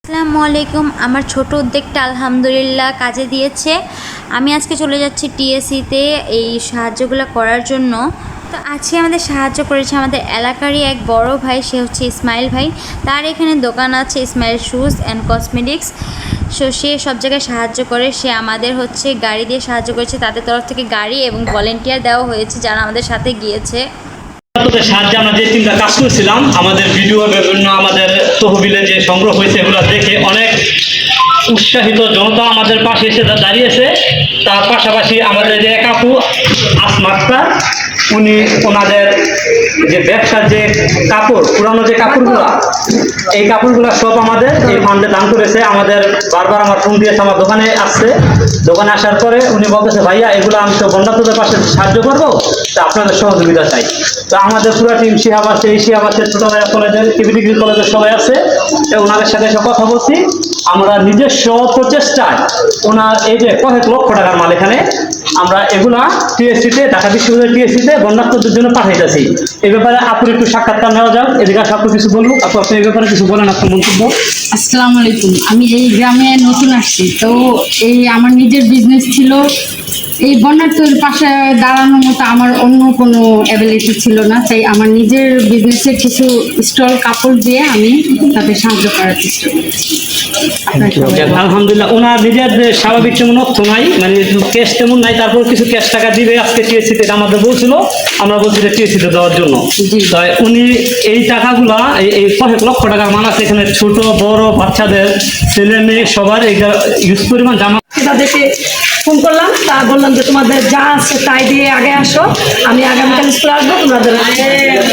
আসসালামু আলাইকুম। আমার ছোট উদ্যোগটা আলহামদুলিল্লাহ কাজে দিয়েছে। আমি আজকে চলে যাচ্ছি টিএসসিতে এই সাহায্যগুলো করার জন্য। তো আজকে আমাদের সাহায্য করেছে আমাদের এলাকারই এক বড় ভাই, সে হচ্ছে ইসমাইল ভাই। তার এখানে দোকান আছে ইসমাইল শুজ অ্যান্ড কসমেটিক্স। সে সব জায়গায় সাহায্য করে। সে আমাদের গাড়ি দিয়ে সাহায্য করেছে, তাদের তরফ থেকে গাড়ি এবং ভলেন্টিয়ার দেওয়া হয়েছে যারা আমাদের সাথে গিয়েছে। সাহায্যে আমরা যে তিনটা কাজ করেছিলাম, আমাদের ভিডিও বিভিন্ন আমাদের তহবিলে যে সংগ্রহ হয়েছে এগুলো দেখে অনেক উৎসাহিত জনতা আমাদের পাশে এসে দাঁড়িয়েছে। তার পাশাপাশি আমাদের যে এক আপু আসমা আক্তার, উনি ওনাদের যে ব্যবসার যে কাপড়, পুরানো যে কাপড়গুলো, এই কাপড়গুলো সব আমাদের এই ফান্ডে দান করেছে। আমাদের বারবার আমার ফোন দিয়েছে, আমার দোকানে আসছে। দোকানে আসার পরে উনি বলতেছে, ভাইয়া এগুলো আমি তো বন্যার্থদের পাশে সাহায্য করবো, তা আপনাদের সহযোগিতা চাই। তো আমাদের পুরো টিম শিহাব আছে, এই শিহাব আছে, ছোট ভাইয়া কলেজের, টিভি ডিগ্রি কলেজের সবাই আছে। ওনাদের সাথে এসে কথা বলছি। আমরা নিজস্ব প্রচেষ্টায় ওনার এই যে কয়েক লক্ষ টাকার মাল এখানে আমরা এগুলা টিএসসিতে, ঢাকা বিশ্ববিদ্যালয় টিএসসিতে বন্যার্থদের জন্য পাঠাইতেছি। এই ব্যাপারে আপুর একটু সাক্ষাৎকার নেওয়া যাক। এদিকে আপু কিছু বলবো। আপনি এই ব্যাপারে কিছু বলেন, আপনার মন্তব্য। আসসালামু আলাইকুম। আমি এই গ্রামে নতুন আসছি, তো এই আমার নিজের বিজনেস ছিল। এই বন্যার্থের পাশে দাঁড়ানোর মতো আমার অন্য কোনো অ্যাবিলিটি ছিল না, তাই আমার নিজের বিজনেসের কিছু স্টল কাপড় দিয়ে আমি তাদের সাহায্য করার চেষ্টা করেছি। আলহামদুলিল্লাহ, ওনার নিজের স্বাভাবিক তেমন অর্থ নাই, মানে ক্যাশ তেমন নাই, তারপর কিছু ক্যাশ টাকা দিবে আজকে টিএসসিতে, আমাদের বলছিল, আমরা বলছি যে টিএসসিতে দেওয়ার জন্য। তাই উনি এই টাকাগুলা, এই কয়েক লক্ষ টাকার মান আছে এখানে, ছোট বড় বাচ্চাদের, ছেলে মেয়ে সবার এইটা ইউজ পরিমাণ জামা। তাদেরকে ফোন করলাম, তা বললাম যে তোমাদের যা আছে তাই দিয়ে আগে আসো, আমি আগামীকাল স্কুলে আসবো, তোমাদের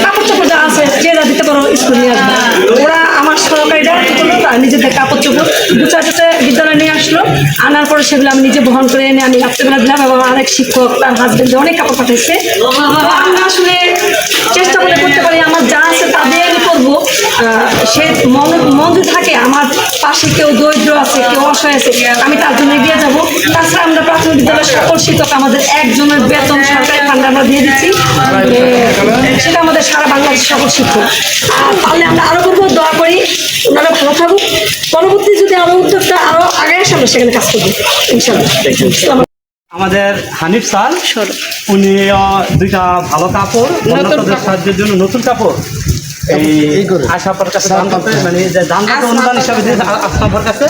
কাপড় চোপড় যা আছে যে যা দিতে পারো স্কুল নিয়ে আসবো। ওরা আমার সহকারীরা কি করলো, নিজেদের কাপড় চোপড় গুছাতে বিদ্যালয়ে নিয়ে আসলো। আনার পরে সেগুলো আমি নিজে বহন করে এনে আমি রাত্রেবেলা দিলাম, এবং অনেক শিক্ষক তার হাজবেন্ডে অনেক কাপড় পাঠাইছে। আমরা আসলে চেষ্টা করে করতে পারি, আমার যা আছে তা দিয়ে আমি করবো। সে মন যদি থাকে, আমার পাশে কেউ দরিদ্র আছে, কেউ অসহায় আছে, আমি তার জন্য এগিয়ে যাবো। তাছাড়া আমরা প্রাথমিক বিদ্যালয়ের সকল শিক্ষক আমাদের একজনের বেতন সরকারি ফান্ডে আমরা দিয়ে দিচ্ছি, সেটা আমাদের সারা বাংলাদেশের সকল শিক্ষক। আর তাহলে আমরা আরো করবো, দোয়া করি ওনারা ভালো থাকুক। পরবর্তী যদি আমার উদ্যোগটা আরো আগে আসে, আমরা সেখানে কাজ করবো ইনশাআল্লাহ। আমাদের হানিফ স্যার, উনি দুইটা ভালো কাপড় বন্যার্থদের সাহায্যের জন্য, নতুন কাপড় এই আশাফার কাছে দান করতে, মানে দান করতে অনুদান হিসাবে দিয়েছে আশাফার কাছে।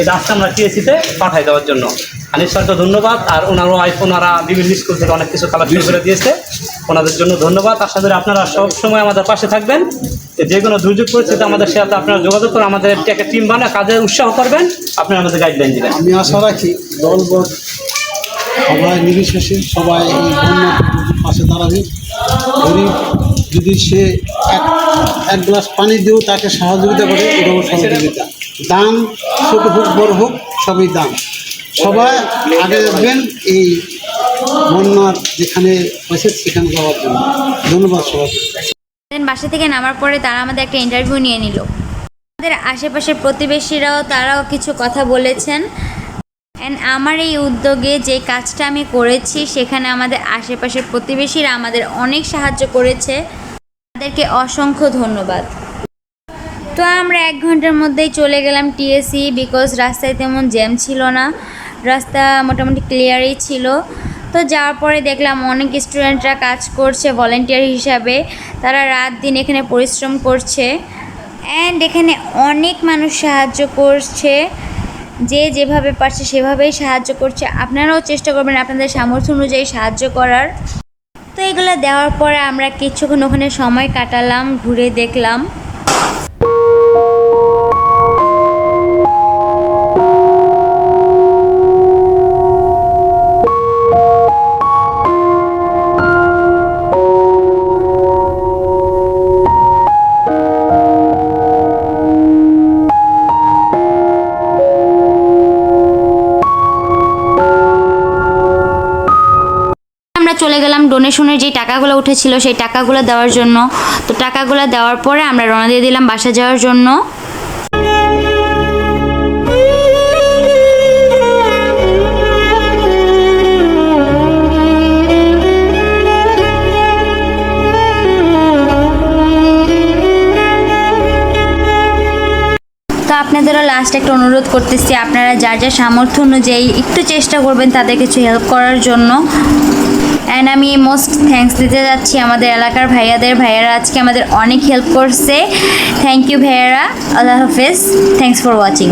এটা আজকে আমরা টিএসসিতে পাঠাই দেওয়ার জন্য হানিফ স্যারকে ধন্যবাদ। আর ওনারা বিভিন্ন স্কুল থেকে অনেক কিছু কালেকশন করে দিয়েছে, ওনাদের জন্য ধন্যবাদ। আশা করি আপনারা সব সময় আমাদের পাশে থাকবেন। যে কোনো দুর্যোগ পরিস্থিতি আমাদের সাথে আপনারা যোগাযোগ করে আমাদের একটা টিম বানায় কাজে উৎসাহ করবেন, আপনারা আমাদের গাইডলাইন দিবেন। আমি আশা রাখি দলবদ্ধ সবাই নির্বিশেষে সবাই এই বন্যার্থদের পাশে দাঁড়াবে। গরিব যদি সে এক গ্লাস পানি দিয়েও তাকে সহযোগিতা করে, এটাও সহযোগিতা। দান ছোট হোক বড় হোক সবই দান। সবাই আগে যাবেন এই বন্যার যেখানে হয়েছে সেখানে যাওয়ার জন্য। ধন্যবাদ সবাইকে। বাসা থেকে নামার পরে তারা আমাদের একটা ইন্টারভিউ নিয়ে নিল। আমাদের আশেপাশের প্রতিবেশীরাও তারাও কিছু কথা বলেছেন। অ্যান্ড আমার এই উদ্যোগে যে কাজটা আমি করেছি, সেখানে আমাদের আশেপাশের প্রতিবেশীরা আমাদের অনেক সাহায্য করেছে, তাদেরকে অসংখ্য ধন্যবাদ। তো আমরা 1 ঘন্টার মধ্যেই চলে গেলাম টিএসসি, বিকজ রাস্তায় তেমন জ্যাম ছিল না, রাস্তা মোটামুটি ক্লিয়ারই ছিল। তো যাওয়ার পরে দেখলাম অনেক স্টুডেন্টরা কাজ করছে ভলেন্টিয়ার হিসাবে, তারা রাত দিন এখানে পরিশ্রম করছে। অ্যান্ড এখানে অনেক মানুষ সাহায্য করছে, যে যেভাবে পারছে সেভাবেই সাহায্য করছে। আপনারাও চেষ্টা করবেন আপনাদের সামর্থ্য অনুযায়ী সাহায্য করার। তো এগুলো দেওয়ার পরে আমরা কিছুক্ষণ ওখানে সময় কাটালাম, ঘুরে দেখলাম। চলে গেলাম ডোনেশনের যে টাকাগুলো উঠেছিল সেই টাকাগুলো দেওয়ার জন্য। তো টাকাগুলো দেওয়ার পরে আমরা রওনা দিয়ে দিলাম বাসা যাওয়ার জন্য। আপনাদেরও লাস্ট একটা অনুরোধ করতেছি, আপনারা যার যার সামর্থ্য অনুযায়ী একটু চেষ্টা করবেন তাদের কিছু হেল্প করার জন্য। অ্যান্ড আমি মোস্ট থ্যাঙ্কস দিতে যাচ্ছি আমাদের এলাকার ভাইয়ারা আজকে আমাদের অনেক হেল্প করছে। থ্যাংক ইউ ভাইয়ারা, আল্লাহ হাফেজ, থ্যাংকস ফর ওয়াচিং।